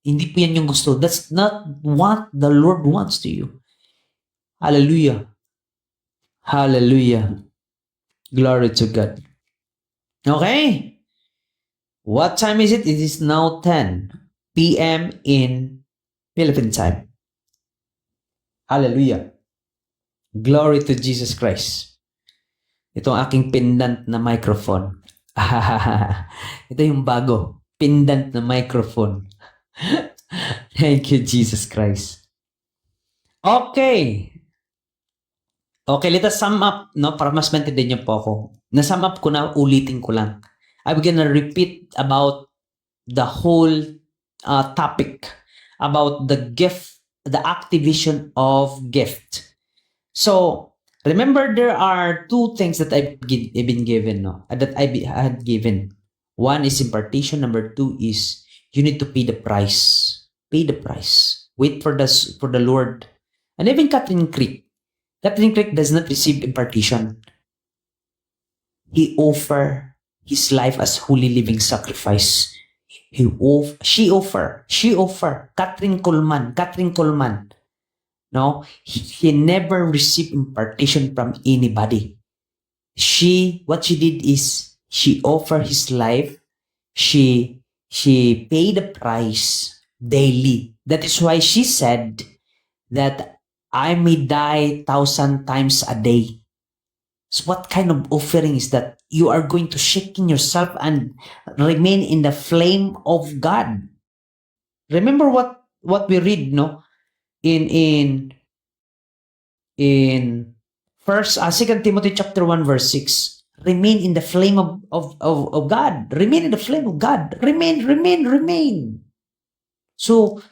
Hindi po yan yung gusto. That's not what the Lord wants to you. Hallelujah. Hallelujah. Glory to God. Okay. What time is it? It is now 10 p.m. in Philippine time. Hallelujah. Glory to Jesus Christ. Ito ang aking pendant na microphone. Ito yung bago. Pendant na microphone. Thank you, Jesus Christ. Okay. Okay, let us sum up, no? Para mas maintindihan niyo po ako. Na-sum up ko na, ulitin ko lang. I'm gonna repeat about the whole topic about the gift, the activation of gift. So, remember, there are two things that I've been given, no? That I had given. One is impartation. Number two is you need to pay the price. Pay the price. Wait for the Lord. And even Catherine Creek does not receive impartation. He offer his life as holy living sacrifice. She offer. Catherine Coleman. No, he never received impartation from anybody. What she did is she offered his life. She paid the price daily. That is why she said that I may die 1,000 times a day. So what kind of offering is that? You are going to shaking yourself and remain in the flame of God. Remember what we read, no? In first 2 Timothy chapter 1 verse 6. Remain in the flame of God. Remain in the flame of God. Remain. So,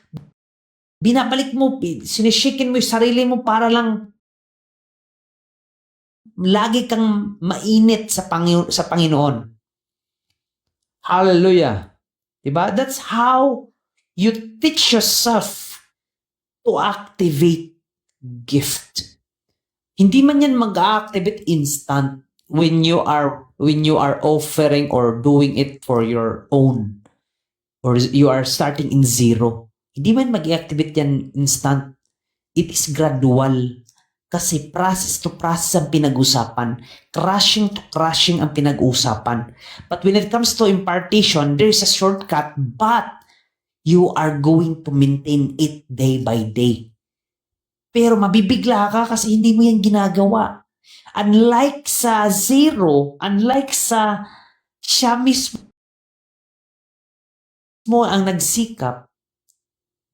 binabalik mo, sinishikin mo yung sarili mo para lang lagi kang mainit sa Panginoon. Hallelujah. Diba? That's how you teach yourself to activate gift. Hindi man yan mag-activate instant when you are offering or doing it for your own, or you are starting in zero. Hindi man mag-activate yan instant. It is gradual. Kasi process to process ang pinag-usapan. Crushing to crushing ang pinag-usapan. But when it comes to impartation, there is a shortcut, but you are going to maintain it day by day. Pero mabibigla ka kasi hindi mo yan ginagawa. Unlike sa zero, unlike sa siya mismo ang nagsikap,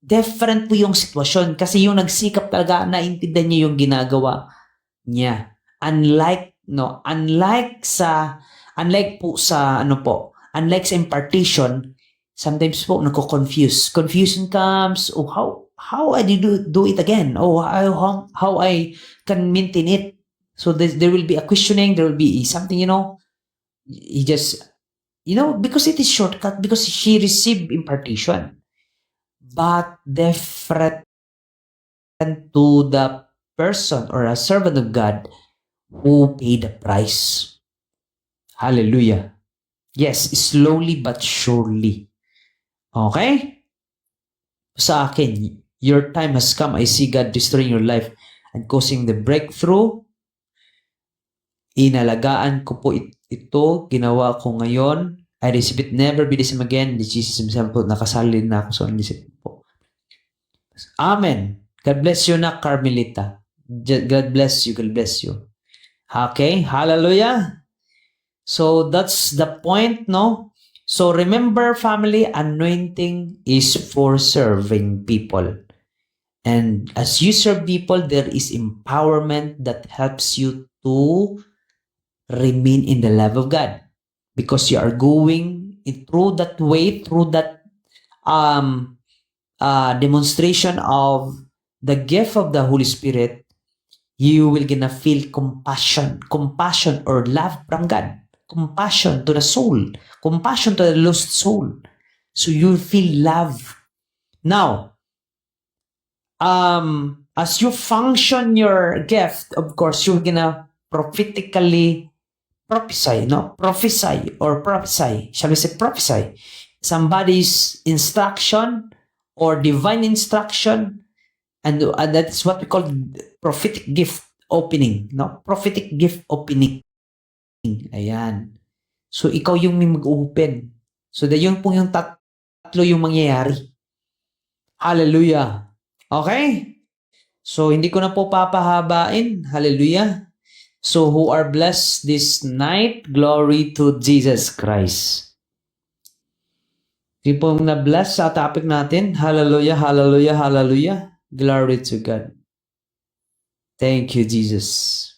different po yung sitwasyon kasi yung nagsikap talaga naintindihan niya yung ginagawa niya. Unlike sa impartation, sometimes po nako-confuse. Confusion comes, how I do it again? How I can maintain it? So there will be a questioning, there will be something, he just, because it is shortcut, because she received impartation. but different to the person or a servant of God who paid the price. Hallelujah. Yes, slowly but surely. Okay? Sa akin, your time has come. I see God destroying your life and causing the breakthrough. Inalagaan ko po ito. Ginawa ko ngayon. I receive it. Never be the same again. Jesus himself po, nakasalin na ako sa unisip po. Amen. God bless you na, Carmelita. God bless you. God bless you. Okay? Hallelujah. So, that's the point, no? So, remember, family, anointing is for serving people. And as you serve people, there is empowerment that helps you to remain in the love of God. Because you are going through that way, through that demonstration of the gift of the Holy Spirit, you will gonna feel compassion or love from God. Compassion to the soul. Compassion to the lost soul. So you feel love. Now, as you function your gift, of course, you're gonna prophetically prophesy, no? Prophesy. Shall we say prophesy? Somebody's instruction or divine instruction, and that's what we call prophetic gift opening, no? Prophetic gift opening. Ayan. So, ikaw yung may mag-open. So, yun po yung tatlo yung mangyayari. Hallelujah. Okay? So, hindi ko na po papahabain. Hallelujah. So, who are blessed this night, glory to Jesus Christ. Hindi po na-bless sa topic natin. Hallelujah, hallelujah, hallelujah. Glory to God. Thank you, Jesus.